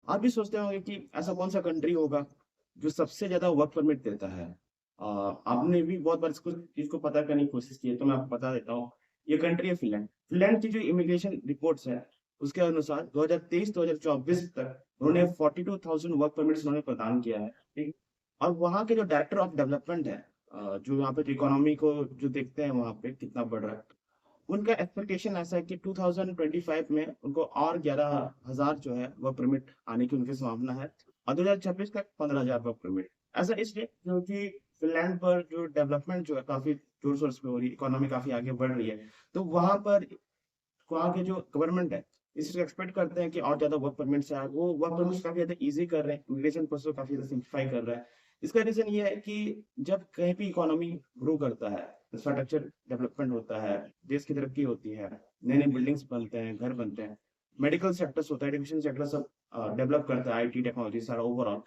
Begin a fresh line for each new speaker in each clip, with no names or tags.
आप भी सोचते होंगे कि ऐसा कौन सा कंट्री होगा जो सबसे ज्यादा वर्क परमिट देता है। आपने भी बहुत बार इसको चीज को पता करने की कोशिश की है, तो मैं आपको बता देता हूँ। ये कंट्री है फिनलैंड। फिनलैंड की जो इमिग्रेशन रिपोर्ट्स है, उसके अनुसार 2023-2024 तक उन्होंने 42,000 वर्क परमिट्स उन्होंने प्रदान किया है, ठीक। और वहाँ के जो डायरेक्टर ऑफ डेवलपमेंट है, जो यहाँ पे इकोनॉमी को जो देखते हैं वहाँ पे कितना बढ़ रहा है, उनका एक्सपेक्टेशन ऐसा है कि 2025 में उनको और 11,000 जो है वर्क परमिट आने की उनकी संभावना है, और 2026 तक 15,000 वर्क परमिट। ऐसा इसलिए क्योंकि फिनलैंड पर जो डेवलपमेंट जो है काफी जोर शोर से हो रही है, इकोनॉमी काफी आगे बढ़ रही है। तो वहाँ के जो गवर्नमेंट है, इस चीज एक्सपेक्ट करते हैं कि और ज्यादा वर्क परमिट्स आए। वो वर्क परमिट्स काफी ज्यादा इजी कर रहे हैं, इमिग्रेशन प्रोसेस को काफी ज्यादा सिंप्लीफाई कर रहा है। इसका रीजन ये है कि जब कहीं भी इकोनॉमी ग्रो करता है, इंफ्रास्ट्रक्चर डेवलपमेंट होता है, देश की तरक्की होती है, नए नए बिल्डिंग्स बनते हैं, घर बनते हैं, मेडिकल सेक्टर्स होता है, एजुकेशन सेक्टर सब डेवलप करता है, आईटी टेक्नोलॉजी सारा ओवरऑल।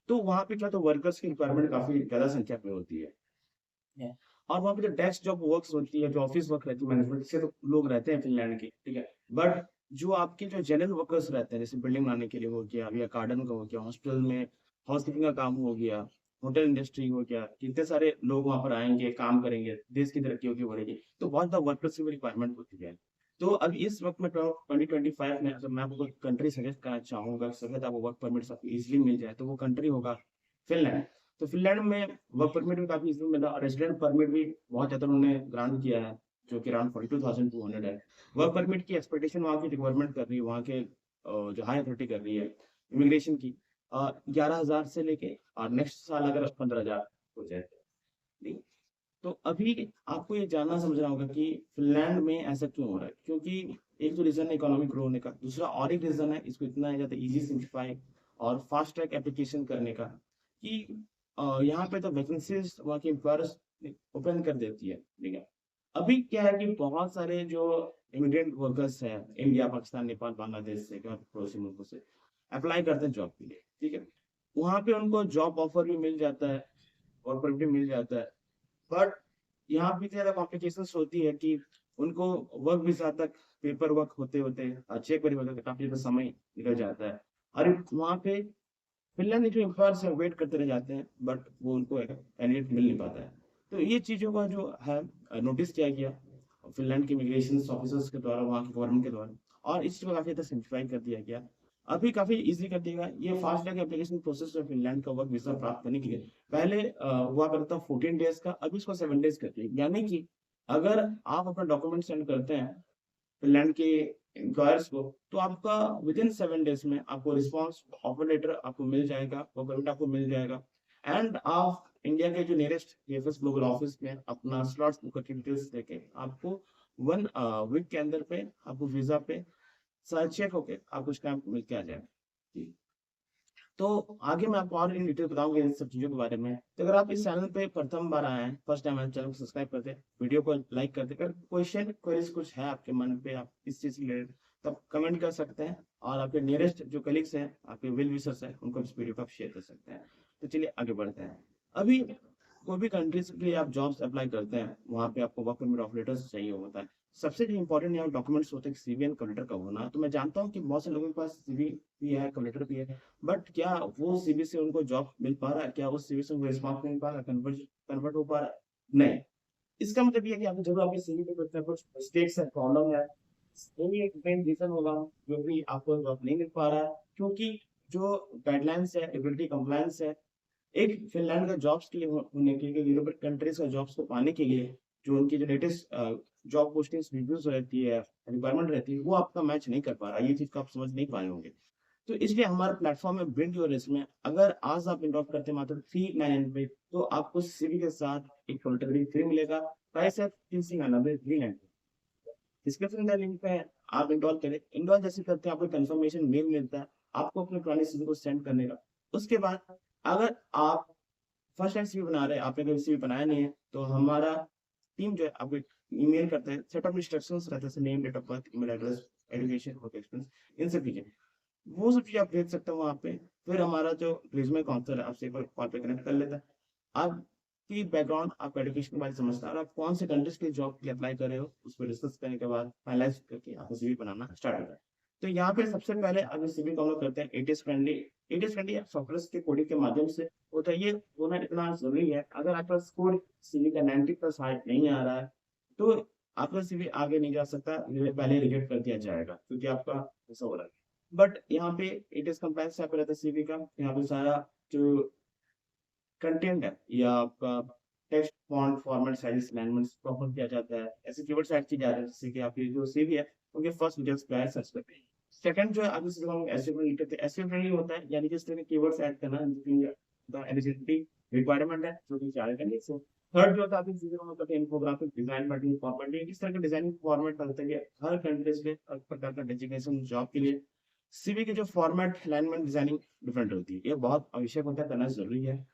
तो वहाँ पे क्या, तो वर्कर्स की रिक्वायरमेंट काफी ज्यादा संख्या में होती है। और वहाँ पे जो डेस्क जॉब वर्क्स होती है, जो ऑफिस वर्क रहती है, मैनेजमेंट से तो लोग रहते हैं फिनलैंड के, ठीक है। बट जो आपके जो जनरल वर्कर्स रहते हैं, जैसे बिल्डिंग बनाने के लिए हो गया, या गार्डन का हो गया, हॉस्पिटल में हाउसकीपिंग का काम हो गया, होटल इंडस्ट्री हो गया, कितने सारे लोग वहाँ पर आएंगे, काम करेंगे, देश की तरक्की होगी, बढ़ेगी, तो बहुत ज्यादा वर्कर्स की भी रिक्वायरमेंट होती है। तो अब इस वक्त में 2025 में अगर मैं आपको कंट्री सजेस्ट करना चाहूंगा, सफेद आपको वर्क परमिट आपको इजिली मिल जाए, तो वो कंट्री होगा फिनलैंड। तो फिनलैंड में वर्क परमिट भी काफी इजी मिला, और रेजिडेंट परमिट भी बहुत ज्यादा उन्होंने ग्रांट किया है, जो कि अराउंड 42,200 है। वर्क परमिट की एक्सपेक्टेशन वहाँ की गवर्नमेंट कर रही है, वहाँ के जो हाई अथॉरिटी कर रही है इमिग्रेशन की, 11,000 से लेके, और नेक्स्ट साल अगर 15,000 हो जाए, नहीं। तो अभी आपको ये जानना समझना होगा कि फिनलैंड में ऐसा क्यों हो रहा है, क्योंकि एक तो रीजन है इकोनॉमिक ग्रो होने का, दूसरा और एक रीजन है इसको इतना ज्यादा इजी सिंप्लीफाई और फास्ट ट्रैक एप्लीकेशन करने का, कि यहाँ पे तो वैकेंसीज वहाँ के एम्प्लॉयर्स ओपन कर देती है, ठीक है। अभी क्या है कि बहुत सारे जो इमिग्रेंट वर्कर्स हैं, इंडिया, पाकिस्तान, नेपाल, बांग्लादेश से, पड़ोसी मुल्कों से अप्लाई करते हैं जॉब के लिए, ठीक है। वहाँ पे उनको जॉब ऑफर भी मिल जाता है, और परमिट भी मिल जाता है। बट यहाँ भी ज्यादा कॉम्प्लिकेशंस होती है कि उनको वर्क वीजा तक पेपर वर्क होते होते, चेक वेरी होते होते काफी ज्यादा समय निकल जाता है। और वहाँ पे फिनलैंड में जो एम्प्लॉयर्स हैं वेट करते रह जाते हैं, बट वो उनको कैंडिडेट मिल नहीं पाता है। तो ये चीजों का जो है नोटिस किया गया फिनलैंड के इमिग्रेशन ऑफिसर्स के द्वारा, वहाँ के गवर्नमेंट के द्वारा, और इस चीज को काफी ज्यादा सिंप्लीफाई कर दिया गया। अभी काफी इजी कर दिया गया ये फास्ट ट्रैक एप्लीकेशन प्रोसेस है फिनलैंड का वर्क वीजा प्राप्त करने के लिए। पहले हुआ करता 14 डेज का, अभी इसको 7 डेज कर दिया, यानी कि अगर आप अपना डॉक्यूमेंट सेंड करते हैं फिनलैंड के एम्प्लॉयर्स को, तो आपका विद इन 7 डेज में आपको रिस्पॉन्स ऑफर लेटर आपको मिल जाएगा, वर्क परमिट आपको मिल जाएगा। एंड आप इंडिया के जो नियरेस्ट जेएफएस ग्लोबल ऑफिस में अपना स्लॉट्स बुक करके डिटेल्स देके आपको 1 वीक के अंदर पे आपको वीजा पे सारा चेक होके आपको स्टैम्प मिल के आ जाएगा जी। तो आगे मैं आपको और इन डिटेल बताऊंगा इन सब चीजों के बारे में। तो अगर आप इस चैनल पे प्रथम बार आए हैं, फर्स्ट टाइम, चैनल को सब्सक्राइब कर दे, वीडियो को लाइक कर दे। अगर क्वेश्चन क्वेरीज कुछ है आपके मन पे, आप इस चीज से रिलेटेड, तब कमेंट कर सकते हैं, और आपके नियरेस्ट जो कलीग्स हैं, आपके वेल विशर्स हैं, उनको इस वीडियो को आप शेयर कर सकते हैं। तो चलिए आगे बढ़ते हैं। अभी कोई भी कंट्रीज के लिए आप जॉब्स अप्लाई करते हैं, वहाँ पे आपको वर्क परमिट ऑफ लेटर्स चाहिए होता है। सबसे जो इंपॉर्टेंट यहाँ डॉक्यूमेंट्स होते हैं सीवी एंड कलेक्टर का होना। तो मैं जानता हूँ कि बहुत से लोगों के पास सीवी भी है, कलेक्टर भी है, बट क्या वो सीवी से उनको जॉब मिल पा रहा है, क्या उस सीवी से उनको रिस्पॉन्स मिल पा रहा है, कन्वर्ट हो पा रहा है? नहीं। इसका मतलब ये है कि आपको जब आपके सीवी पे कुछ ना कुछ मिस्टेक्स है, प्रॉब्लम है, यही एक मेन रीजन होगा जो भी आपको जॉब नहीं मिल पा रहा है। क्योंकि जो गाइडलाइंस है, रेगुलेटरी कंप्लायंस है, एक फिनलैंड का जॉब्स के लिए होने के लिए, यूरोपियन कंट्रीज का जॉब्स को पाने के लिए, जो उनकी जो लेटेस्ट जॉब पोस्टिंग्स रिव्यूज रहती है, रिक्वायरमेंट रहती है, वो आपका मैच नहीं कर पा रहा, ये चीज को आप समझ नहीं पाए होंगे। तो इसलिए हमारे प्लेटफॉर्म में बिल्ड योर रेज्यूमे, अगर आज आप इनरोल करते हैं मात्र 399 पे, तो आपको सीवी के साथ एक कैटेगरी फ्री मिलेगा। प्राइस है 399, 399। डिस्क्रिप्शन का लिंक पे है, आप इनरोल करें। इनरोल जैसे करते हैं आपको कंफर्मेशन मेल मिलता है, आपको अपने पुराने सीवी को सेंड करने का। उसके बाद अगर आप फर्स्ट टाइम सीवी बना रहे हैं, आपने कभी सीवी बनाया नहीं है, तो हमारा टीम जो है आपको ईमेल करता है, सेट ऑफ इंस्ट्रक्शंस रहता है, name, date of birth, email address, education, work experience, इन सब चीजें, वो सब चीजें आप भेज सकते हो वहाँ पे। फिर हमारा जो रिज्यूमे काउंसलर है आपसे एक बार कॉल पे कनेक्ट कर लेता है। आपकी बैकग्राउंड, आपका एजुकेशन के बारे में समझता है, और आप कौन से कंट्रीज के जॉब के लिए अप्लाई कर रहे हो, उस पर डिस्कस करने के बाद फाइनलाइज करके आपको सीवी बनाना स्टार्ट होता है। तो यहाँ पे सबसे पहले अगर सीवी को हम लोग करते हैं एटीएस फ्रेंडली सॉफ्टवेयर के कोडिंग के माध्यम से होता है। ये होना इतना जरूरी है। अगर आपका स्कोर सीवी का 90+ हाई नहीं आ रहा है तो आपका सीवी आगे नहीं जा सकता, पहले रिजेक्ट कर दिया जाएगा क्योंकि आपका ऐसा हो रहा है। बट यहाँ पे एटीएस कंप्लायंस यहाँ पे रहता है सीवी का, यहाँ पे सारा जो कंटेंट है या आपका text font format size alignment proper किया जाता है। ऐसे कीवर्ड्स ऐड किए जा रहे हैं जिससे कि आपकी जो सीवी है उनके फर्स्ट डिटेल्स क्या है सर्च करते हैं। सेकंड जो है अभी से हम एसईओ फ्रेंडली करते हैं। एसईओ फ्रेंडली होता है यानी कि इस तरह के कीवर्ड्स ऐड करना द एलिजिबिलिटी रिक्वायरमेंट है जो कि चाहे करनी है। थर्ड जो होता है आपकी चीजें हम करते हैं इन्फोग्राफिक डिजाइन मल्टी फॉर्मेट। इस तरह के डिजाइनिंग फॉर्मेट होता है कि हर कंट्रीज में हर प्रकार का डेजिग्नेशन जॉब के लिए सीवी के जो फॉर्मेट अलाइनमेंट डिजाइनिंग डिफरेंट होती है। ये बहुत आवश्यक होता है, करना जरूरी है।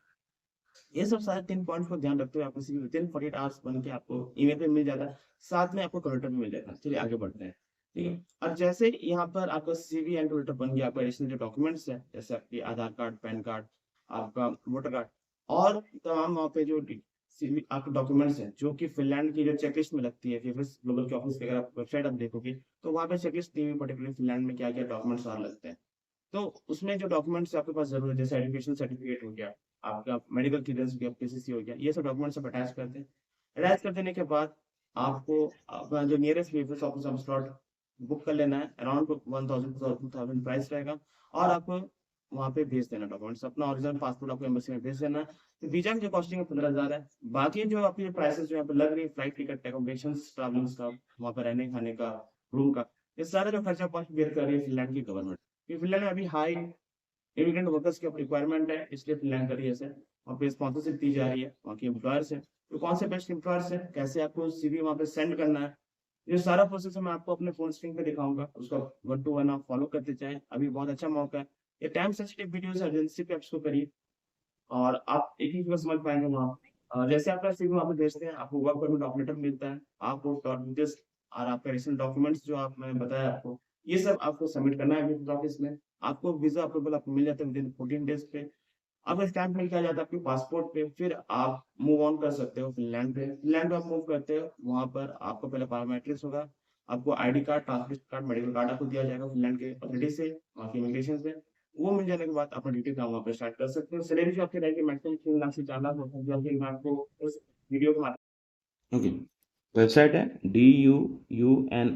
ये सब सारे 3 पॉइंट्स को ध्यान रखते हुए आपको सीवी विदिन 48 आवर्स बन के आपको ईमेल पे मिल जाता है, साथ में आपको कन्वर्टर भी मिल जाता है। चलिए आगे बढ़ते हैं, ठीक है। और जैसे यहाँ पर आपका सीवी एंड कन्वर्टर बन गया, आपका एडिशनल जो डॉक्यूमेंट्स है जैसे आपकी आधार कार्ड, पैन कार्ड, आपका वोटर कार्ड और तमाम वहाँ पे जो सीवी आपके डॉक्यूमेंट्स हैं जो कि फिनलैंड की जो चेकलिस्ट में लगती है, फीफिस ग्लोबल के ऑफिस की अगर आप वेबसाइट आप देखोगे तो वहाँ पे चेकलिस्ट दी हुई पर्टिकुलर फिनलैंड में क्या क्या डॉक्यूमेंट्स और लगते हैं। तो उसमें जो डॉक्यूमेंट्स आपके पास जरूर है जैसे एजुकेशन सर्टिफिकेट हो गया, आपका मेडिकल क्लियरेंस हो गया, पीसीसी हो गया, ये सब डॉक्यूमेंट्स आप अटैच करते हैं। अटैच कर देने के बाद आपको अपना जो nearest VFS office of slot book कर लेना है। अराउंड 1000 प्राइस रहेगा और आपको वहाँ पे भेज देना डॉक्यूमेंट्स। अपना ओरिजिनल पासपोर्ट आपको एम्बेसी में भेज देना है। तो वीजा की जो कॉस्टिंग है 15,000 है। बाकी जो आपकी प्राइसेस जो यहाँ पे लग रही है, फ्लाइट टिकट, एकोमोडेशन, ट्रैवलिंग का, वहाँ पर रहने खाने का, रूम का, ये सारा जो खर्चा कॉस्ट बेयर कर रही है फिनलैंड की गवर्नमेंट। फिनलैंड में अभी हाई इमिग्रेंट वर्कर्स की रिक्वायरमेंट है, इसलिए फिनलैंड कर रही है। वहाँ पे स्पॉन्सरशिप दी जा रही है, वहाँ के एम्प्लॉयर्स है। तो कौन से बेस्ट एम्प्लॉयर्स है, कैसे आपको सीवी वहाँ पे सेंड करना है, ये सारा प्रोसेस मैं आपको अपने फोन स्क्रीन पे दिखाऊंगा। उसका 1 to 1 आप फॉलो करते जाएं। अभी बहुत अच्छा मौका है। ये टाइम सेंसिटिव वीडियोस अर्जेंसी पे आपको करिए और आप एक ही समझ पाएंगे वहाँ। जैसे आपका सीवी वहाँ पे भेजते हैं, आपको वर्क परमिट ऑफ लेटर मिलता है, आपको डिटेल्स और आपका रिसेंट डॉक्यूमेंट्स जो आप मैंने बताया आपको, ये सब आपको सबमिट करना है विजिट ऑफिस में। आपको वीजा अप्रूवल आपको मिल जाता है विदिन 14 डेज पे। आपका स्टैंप मिल के आ जाता है आपके पासपोर्ट पे। फिर आप मूव ऑन कर सकते हो फिनलैंड पे। फिनलैंड पे आप मूव करते हो, वहाँ पर आपको पहले बायोमेट्रिक्स होगा, आपको ID card, transport card, medical card आपको दिया जाएगा फिनलैंड के अथॉरिटी से, वहाँ की इमिग्रेशन से। वो मिल जाने के बाद अपना ड्यूटी काम वहाँ पे स्टार्ट कर सकते हो। सैलरी जो आपकी रहेगी मैक्सिमम 3 लाख से 4 लाख होता है, जो कि मैं आपको उस वीडियो के माध्यम। ओके, वेबसाइट है DUNITORI.FI,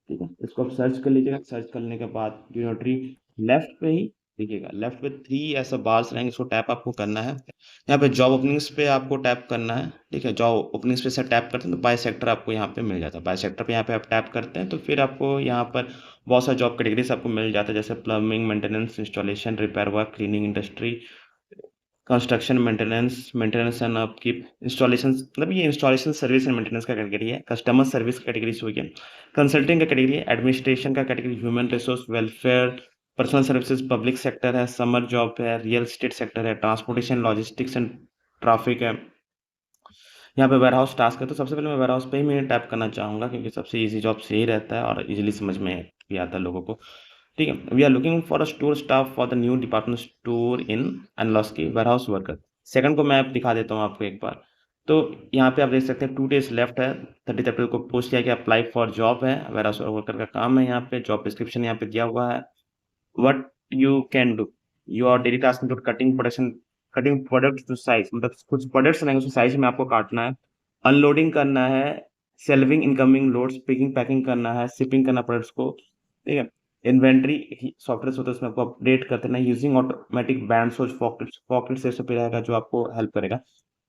ठीक है। इसको आप सर्च कर लीजिएगा। सर्च करने के बाद यूनिटरी लेफ्ट पे ही देखिएगा, लेफ्ट पे 3 ऐसा बार्स रहेंगे, इसको टैप आपको करना है। यहाँ पे जॉब ओपनिंग्स पे आपको टैप करना है, ठीक है। जॉब ओपनिंग्स पे से टैप करते हैं तो बाय सेक्टर आपको यहाँ पे मिल जाता है। बाय सेक्टर पे यहाँ पे आप टैप करते हैं तो फिर आपको यहाँ पर बहुत सारे जॉब कैटेगरीज आपको मिल जाता है, जैसे plumbing, maintenance, installation, repair work, cleaning industry, construction, maintenance and upkeep, installation, मतलब ये इंस्टॉलेशन सर्विस एंड मेंटेनेंस का कैटेगरी है। कस्टमर सर्विस कैटेगरी हो गया, कंसल्टिंग का कैटेगरी है, एडमिनिस्ट्रेशन का category, human resource, welfare, personal services, public sector है, समर जॉब है, रियल एस्टेट सेक्टर है, ट्रांसपोर्टेशन, लॉजिस्टिक्स एंड ट्रैफिक है। यहाँ पे वेयर हाउस टास्क है, तो सबसे पहले मैं वेयर हाउस पे ही मैं टैप करना चाहूँगा क्योंकि सबसे ईजी जॉब से ही रहता है और इजीली समझ में भी आता है लोगों को, ठीक है। We are looking for a store staff for the new department store in अनलॉस्की वेयर हाउस वर्कर। सेकंड को मैं दिखा देता हूँ आपको एक बार। तो यहाँ पे आप देख सकते हैं 2 डेज लेफ्ट है। 30 अप्रैल को पोस्ट किया गया, अप्लाई फॉर जॉब है, वेयर हाउस वर्कर का काम है। यहाँ पे जॉब डिस्क्रिप्शन यहाँ पे दिया हुआ है। What you can do, your daily task include cutting production, cutting product to size, मतलब कुछ प्रोडक्ट्स रहेंगे उसको साइज में आपको काटना है। अनलोडिंग करना है, सेल्विंग इनकमिंग लोड्स, पिकिंग पैकिंग करना है, शिपिंग करना प्रोडक्ट्स को, ठीक है। इन्वेंट्री सॉफ्टवेयर होता है उसमें आपको अपडेट करते हैं, यूजिंग ऑटोमेटिक बैंड सोच पॉकेट से सब रहेगा जो आपको हेल्प करेगा।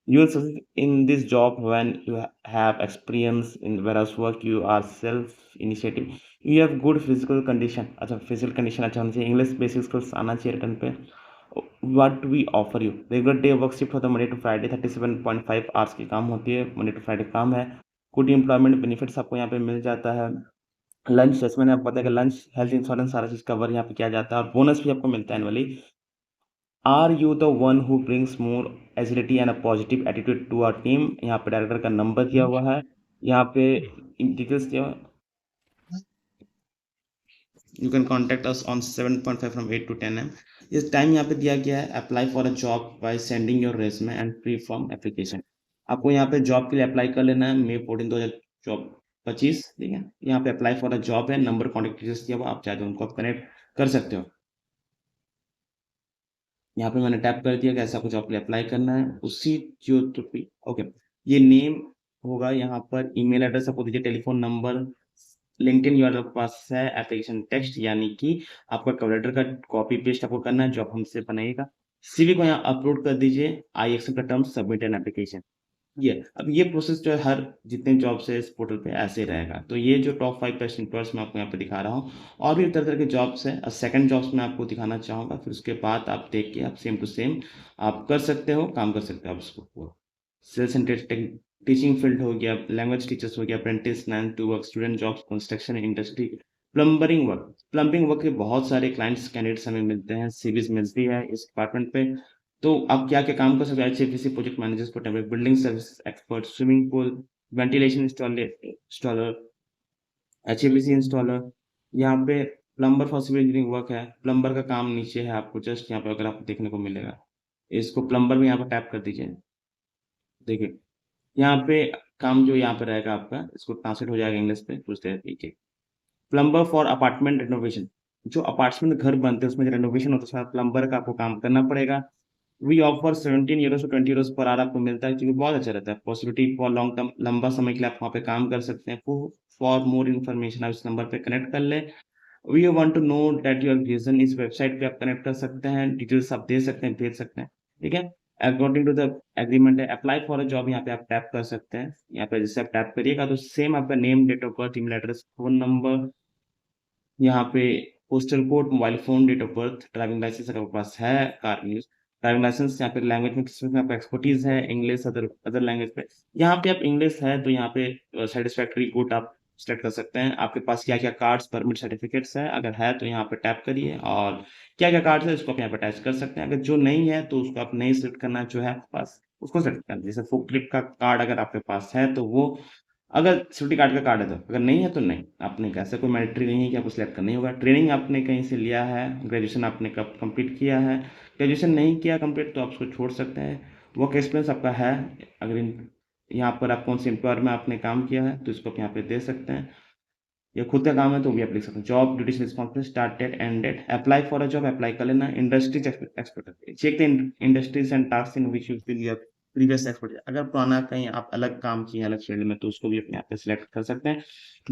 You will succeed in this job when you have experience in warehouse work, you are self-initiative, you have good physical condition, अच्छा physical condition अच्छा होना चाहिए, English basic skills आना चाहिए रिटर्न पे। What we offer you, regular day work shift होता है Monday to Friday, 37.5 hours की काम होती है, Monday to Friday काम है। Good employment benefits आपको यहाँ पे मिल जाता है। लंच, जैसे मैंने आपको बताया कि लंच, हेल्थ इंश्योरेंस सारा चीज़ कवर यहाँ पे किया जाता है और बोनस भी आपको मिलता है annually. Are you the one who brings more agility and a positive attitude to our team, यहाँ पे डायरेक्टर का नंबर दिया हुआ है, यहाँ पे डिटेल्स दिया हुआ है। You can contact us on 7.5 from 8 to 10 AM। इस टाइम यहाँ पे दिया गया है, apply for a job by sending your resume and free form application. आपको यहाँ पे जॉब के लिए अप्लाई कर लेना है। May 14 2000 जॉब
25, ठीक है। यहाँ पे अप्लाई फॉर अ जॉब है, नंबर कॉन्टैक्ट डिटेल्स दिया हुआ, आप चाहे तो उनको आप कनेक्ट कर सकते हो। यहाँ पे मैंने टैप कर दिया कि ऐसा कुछ आपको अप्लाई करना है, उसी जो तो ओके। ये नेम होगा, यहाँ पर ईमेल एड्रेस आपको दीजिए, टेलीफोन नंबर, लिंक्डइन यूआरएल आपके पास है, एप्लीकेशन टेक्स्ट यानी कि आपका कवर लेटर का कॉपी पेस्ट आपको करना है जो आप हमसे बनाइएगा। सीवी को यहाँ अपलोड कर दीजिए, I accept the terms, submit an application. ये अब ये प्रोसेस जो है हर जितने जॉब्स है इस पोर्टल पे ऐसे ही रहेगा। तो ये जो टॉप 5 बेस्ट एम्प्लॉयर्स मैं आपको यहाँ पे दिखा रहा हूँ, और भी तरह-तरह के जॉब्स हैं। सेकंड जॉब्स मैं आपको दिखाना चाहूँगा, फिर उसके बाद आप देख के आप सेम टू सेम आप कर सकते हो, काम कर सकते हो आप इसको पूरा। सेल्स एंड टीचिंग फील्ड हो गया, लैंग्वेज टीचर्स हो गया, apprentice, 9 to work, student jobs, construction industry, plumbing work. Plumbing work के बहुत सारे क्लाइंट्स कैंडिडेट्स हमें मिलते हैं, सीवीज़ मिलती है इस डिपार्टमेंट पे। तो आप क्या-क्या काम कर सकते हो? एचवीएसी प्रोजेक्ट मैनेजर्स को temporary building services expert, swimming pool, ventilation installer, HVAC installer. यहाँ पे plumber for civil engineering work है। प्लम्बर का काम नीचे है, आपको जस्ट यहाँ पे अगर आपको देखने को मिलेगा। इसको प्लम्बर में यहाँ पे टैप कर दीजिए। देखिए, यहाँ पे काम जो यहाँ पे रहेगा आपका, इसको ट्रांसलेट हो जाएगा इंग्लिश में, कुछ देर देखिए। प्लम्बर फॉर अपार्टमेंट रेनोवेशन, जो अपार्टमेंट घर बनते हैं उसमें जो रेनोवेशन होता है उसमें प्लम्बर का आपको काम करना पड़ेगा। We offer 17 euro to 20 euro per hour आपको मिलता है, क्योंकि बहुत अच्छा रहता है। पॉसिबिलिटी फॉर लॉन्ग टर्म, लंबा समय के लिए आप वहाँ पे काम कर सकते हैं। फॉर मोर इन्फॉर्मेशन आप इस नंबर पे कनेक्ट कर लें। We want to know that your region, इस वेबसाइट पे आप कनेक्ट कर सकते हैं, डिटेल्स आप दे सकते हैं, भेज सकते हैं, ठीक है। अकॉर्डिंग टू द एग्रीमेंट है, अप्लाई फॉर अ जॉब यहाँ पे आप टैप कर सकते हैं। यहाँ पे जैसे आप टैप करिएगा तो सेम आपका name, date of birth, email address, phone number, यहाँ पे postal code, mobile phone, date of birth, driving licence अगर आपके पास है, कार न्यूज़, ड्राइविंग लाइसेंस, यहाँ पे लैंग्वेज में किस में आपका एक्सपर्टीज़ है, इंग्लिश, अदर अदर लैंग्वेज पे। यहाँ पे आप इंग्लिश है तो यहाँ पे सैटिस्फैक्टरी गुड आप सेलेक्ट कर सकते हैं। आपके पास क्या-क्या कार्ड्स, परमिट, सर्टिफिकेट्स है, अगर है तो यहाँ पे टैप करिए, और क्या-क्या कार्ड्स है उसको आप यहाँ पे अटैच कर सकते हैं। अगर जो नहीं है तो उसको आप नहीं सेलेक्ट करना जो है आपके पास, उसको सेलेक्ट करना। जैसे फुल ट्रिप का कार्ड अगर आपके पास है तो वो, अगर सिक्योरिटी गार्ड का कार्ड है तो, अगर नहीं है तो नहीं। आपने ऐसा कोई मैंडेटरी नहीं है कि आपको सिलेक्ट करना ही होगा। ट्रेनिंग आपने कहीं से लिया है, ग्रेजुएशन आपने कब कंप्लीट किया है, ग्रेजुएशन नहीं किया कंप्लीट तो आप उसको छोड़ सकते हैं। वर्क एक्सपीरियंस आपका है, अगर यहाँ पर आप कौन से एम्प्लॉयर में आपने काम किया है तो इसको आप यहाँ पे दे सकते हैं, या खुद का काम है तो भी आप लिख सकते हैं। Job duties, responsibility, start date, end date, apply for a job, apply कर लेना। Industries expert, check the industries and task in which you feel your previous expert. अगर पुराना कहीं आप अलग काम किए हैं अलग फील्ड में तो उसको भी अपने यहाँ पे सिलेक्ट कर सकते हैं।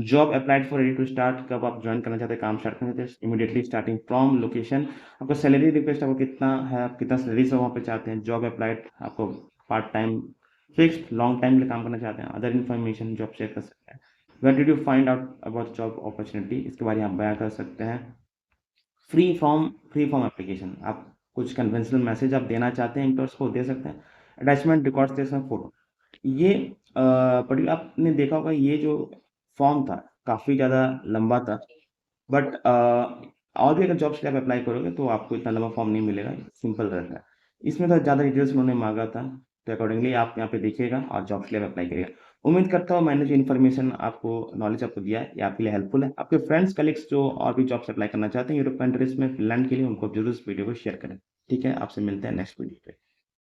Job applied for, ready to start, कब आप ज्वाइन करना चाहते हैं, काम स्टार्ट करना चाहते हैं, इमीडिएटली स्टार्टिंग फ्रॉम, लोकेशन, आपका सैलरी रिक्वेस्ट आपको कितना है, आप कितना सैलरी से वहाँ पे चाहते हैं। जॉब अप्लाइड, आपको part time, fixed, long time के लिए काम करना चाहते हैं। अदर इन्फॉर्मेशन जो आप शेयर कर सकते हैं। Where did you find out about job opportunity, इसके बारे में आप बयां कर सकते हैं। फ्री फॉर्म एप्लीकेशन, आप कुछ कन्वेंशनल मैसेज आप देना चाहते हैं एम्प्लॉयर्स को, दे सकते हैं। अटैचमेंट, रिकॉर्ड दे सकते हैं, फोटो। ये पर्टिकुलर आपने देखा होगा, ये जो फॉर्म था काफ़ी ज़्यादा लंबा था, बट और भी अगर जॉब्स के लिए आप अप्लाई करोगे तो आपको इतना लंबा फॉर्म नहीं मिलेगा, सिंपल रहता है। इसमें तो ज़्यादा डिटेल्स उन्होंने मांगा था, तो अकॉर्डिंगली आप यहाँ पे देखिएगा और जॉब्स के लिए अप्लाई करिएगा। उम्मीद करता हूँ मैंने जो इन्फॉर्मेशन आपको, नॉलेज आपको दिया है, ये आपके लिए हेल्पफुल है। आपके फ्रेंड्स, कलीग्स जो और भी जॉब्स अप्लाई करना चाहते हैं यूरोप कंट्रीज में, फिनलैंड के लिए, उनको आप जरूर इस वीडियो को शेयर करें। ठीक है, आपसे मिलते हैं नेक्स्ट वीडियो पे।